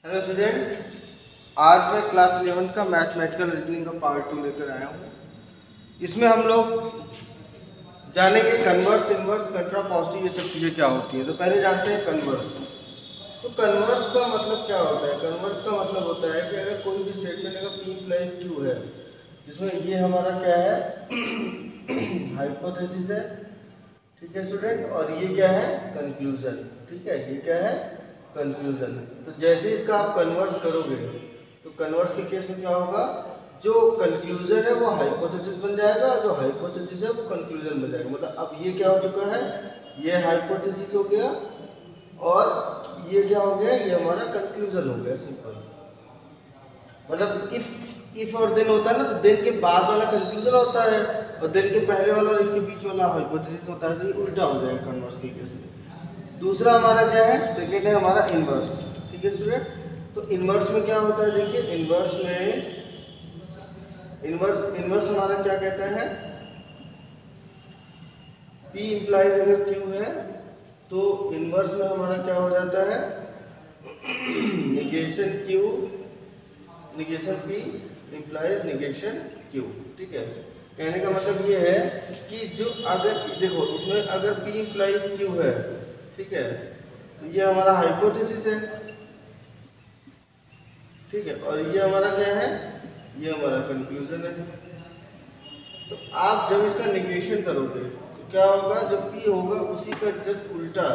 Hello students, आज मैं class 11 का मैथमेटिकल रीजनिंग का पार्ट 2 लेकर आया हूँ। इसमें हम लोग जानेंगे कन्वर्स, इनवर्स, कंट्रापोजिटिव, ये सब चीज़ें क्या होती हैं। तो पहले जानते हैं कन्वर्स। तो कन्वर्स का मतलब क्या होता है? कन्वर्स का मतलब होता है कि अगर कोई भी स्टेटमेंट अगर P + Q है, जिसमें ये हमारा क्या है हाइपोथेसिस है, ठीक है स्टूडेंट, और ये क्या है कंक्लूजन। ठीक है, ये क्या है कंक्लूजन। तो जैसे इसका आप कन्वर्स करोगे तो कन्वर्स के केस में क्या होगा, जो कंक्लूजन है वो हाइपोथेसिस बन जाएगा और जो हाइपोथेसिस है वो कंक्लूजन बन जाएगा। मतलब अब ये क्या हो चुका है, ये हाइपोथेसिस हो गया और ये क्या हो गया, ये हमारा कंक्लूजन हो गया। सिंपल मतलब इफ और देन होता है ना, तो देन के बाद वाला कंक्लूजन होता है और देन के पहले वाला और इसके बीच वाला हाइपोथेसिस होता है। तो ये उल्टा हो जाएगा कन्वर्स के केस में। दूसरा हमारा क्या है, सेकेंड है हमारा इनवर्स। ठीक है स्टूडेंट, तो इनवर्स में क्या होता है, देखिए इनवर्स में इनवर्स हमारा क्या कहता है, P इम्प्लाइज अगर Q है तो इनवर्स में हमारा क्या हो जाता है negation Q negation P implies negation Q। ठीक है, कहने का मतलब ये है कि जो अगर देखो इसमें अगर P इम्प्लाइज Q है, ठीक है, तो ये हमारा हाइपोथेसिस है। ठीक है, और ये हमारा क्या है, ये हमारा कंक्लूजन है। तो आप जब इसका निगेशन करोगे तो क्या होगा, जो P होगा उसी का जस्ट उल्टा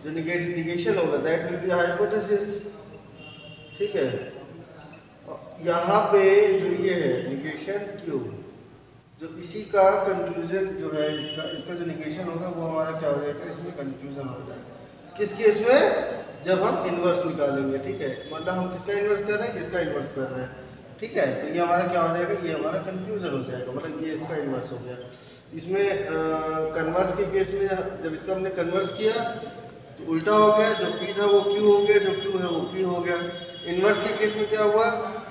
जो निगेशन होगा दैट विल बी हाइपोथेसिस। ठीक है, यहाँ पे जो ये है निगेशन Q, जो इसी का कंक्लूजन जो है, इसका जो निगेशन होगा वो हमारा क्या हो जाएगा, इसमें कंक्लूजन हो जाएगा। किस केस में, जब हम इनवर्स निकालेंगे। ठीक है, मतलब हम किसका इनवर्स कर रहे हैं, इसका इनवर्स कर रहे हैं। ठीक है, तो ये हमारा क्या हो जाएगा, ये हमारा कंक्लूजन हो जाएगा, मतलब ये इसका इनवर्स हो गया। इसमें कन्वर्स के केस में जब इसका हमने कन्वर्स किया तो उल्टा हो गया, जो P था वो Q हो गया, जो Q है वो P हो गया। इनवर्स के केस में क्या हुआ,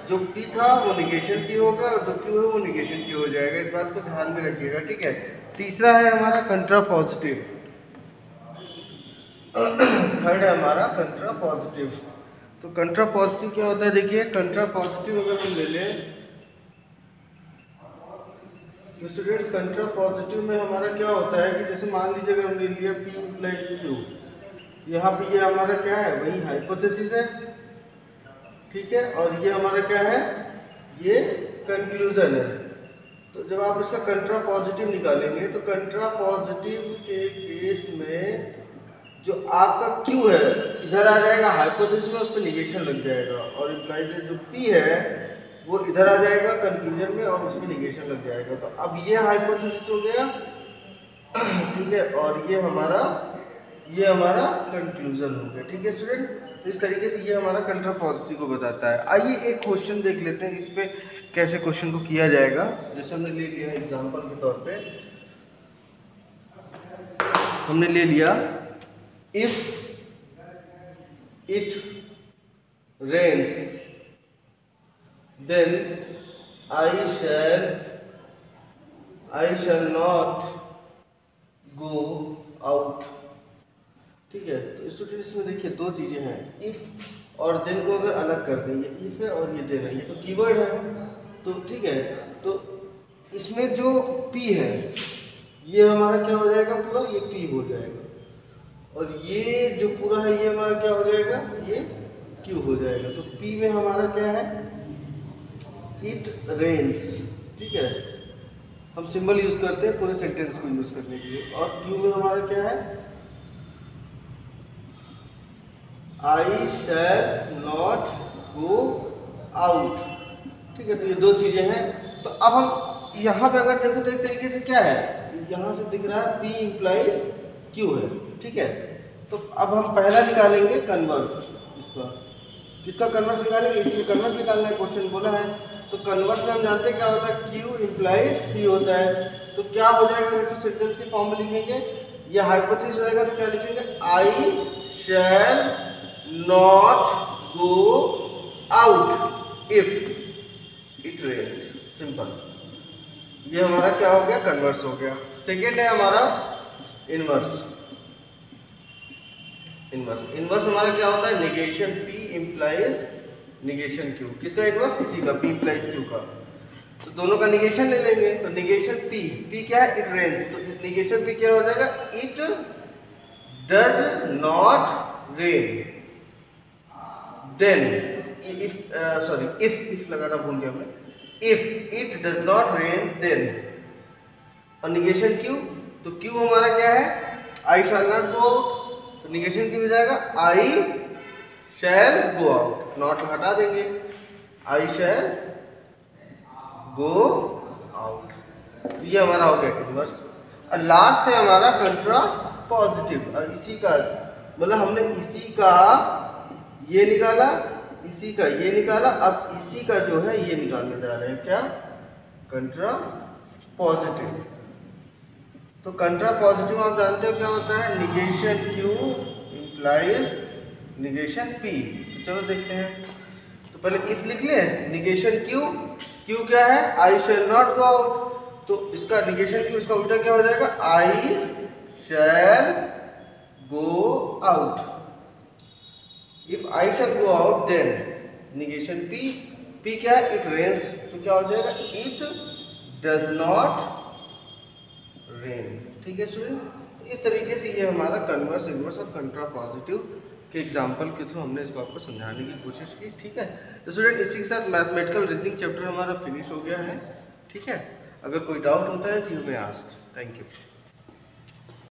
जो P था वो निगेशन P होगा और जो Q है वो निगेशन Q हो जाएगा। इस बात को ध्यान में रखिएगा। ठीक है, तीसरा है हमारा कंट्रापोजिटिव। थर्ड है हमारा कंट्रापोजिटिव। तो कंट्रापोजिटिव क्या होता है, देखिए कंट्रापोजिटिव अगर हम ले लें तो स्टूडेंट्स कंट्रापोजिटिव में हमारा क्या होता है कि जैसे मान लीजिए अगर हमने लिया P + Q, यहाँ पे ये हमारा क्या है, वही हाइपोथेसिस है। ठीक है, और ये हमारा क्या है, ये कंक्लूजन है। तो जब आप इसका कंट्रापोजिटिव निकालेंगे तो कंट्रापोजिटिव के केस में जो आपका Q है इधर आ जाएगा हाइपोथेसिस में, उस पर निगेशन लग जाएगा, और इम्प्लाइज जो P है वो इधर आ जाएगा कंक्लूजन में और उसमें निगेशन लग जाएगा। तो अब ये हाइपोथेसिस हो गया। ठीक है, और ये हमारा कंक्लूजन हो गया। ठीक है स्टूडेंट, तो इस तरीके से ये हमारा कंट्रापोजिटिव को बताता है। आइए एक क्वेश्चन देख लेते हैं, इस पे कैसे क्वेश्चन को किया जाएगा। जैसे हमने ले लिया एग्जांपल के तौर पे, हमने ले लिया if it rains then I shall not go out। ठीक है, तो स्टूडेंट इसमें देखिए दो चीजें हैं, इफ और देन को अगर अलग कर देंगे, इफ है और ये देन है, ये तो कीवर्ड है। तो ठीक है, तो इसमें जो P है ये हमारा क्या हो जाएगा, पूरा ये P हो जाएगा, और ये जो पूरा है ये हमारा क्या हो जाएगा, ये Q हो जाएगा। तो P में हमारा क्या है, इट रेन्स। ठीक है, हम सिंबल यूज करते हैं पूरे सेंटेंस को यूज करने के लिए। और Q में हमारा क्या है, I shall not go out. ठीक है, तो ये दो चीजें हैं। तो अब हम यहाँ पे अगर देखो तो एक तरीके से क्या है, यहाँ से दिख रहा है P इम्प्लाइज Q है। ठीक है, तो अब हम पहला निकालेंगे कन्वर्स। इसका किसका कन्वर्स निकालेंगे, इसलिए कन्वर्स निकालना है, क्वेश्चन बोला है। तो कन्वर्स में हम जानते हैं क्या होता है, Q इम्प्लाइज P होता है। तो क्या हो जाएगा, अगर तो सेंटेंस की फॉर्म में लिखेंगे, ये हाइपोथेसिस रहेगा तो क्या लिखेंगे, I shall not go out if it rains. Simple, ये हमारा क्या हो गया, कन्वर्स हो गया। सेकेंड है हमारा इनवर्स। इनवर्स। इनवर्स हमारा क्या होता है, negation P implies negation Q। किसका इनवर्स, इसी का, P इम्प्लाइज Q का। तो दोनों का निगेशन ले लेंगे, तो निगेशन P क्या है, इट रेन्स, तो इस निगेशन P क्या हो जाएगा, it does not rain. Then if लगाना भूल गया मैं, if it does not rain then, और निगेशन Q, तो Q हमारा क्या है, I shall not go out, तो निगेशन Q हो जाएगा I shall go out, not हटा देंगे, आई शैल गो आउट। तो ये हमारा हो गया इनवर्स। और लास्ट है हमारा कंट्रा पॉजिटिव। और इसी का मतलब हमने इसी का ये निकाला, इसी का ये निकाला, अब इसी का जो है ये निकालने जा रहे हैं, क्या, कंट्रा पॉजिटिव। तो कंट्रा पॉजिटिव आप जानते हो क्या होता है, negation Q implies negation P। तो चलो देखते हैं। तो पहले इफ लिख ले, निगेशन Q क्या है, I shall not go out, तो इसका निगेशन Q, इसका उल्टा क्या हो जाएगा, I shall go out. If I shall go out then negation P क्या है, इट रेन्स, तो क्या हो जाएगा, इट डज नॉट रेन। ठीक है स्टूडेंट, इस तरीके से ये हमारा कन्वर्स, इनवर्स और कंट्रा पॉजिटिव के एग्जाम्पल के थ्रू हमने इसको आपको समझाने की कोशिश की। ठीक है, तो स्टूडेंट इसी के साथ मैथमेटिकल रीजनिंग चैप्टर हमारा फिनिश हो गया है। ठीक है, अगर कोई डाउट होता है तो you may ask. Thank you.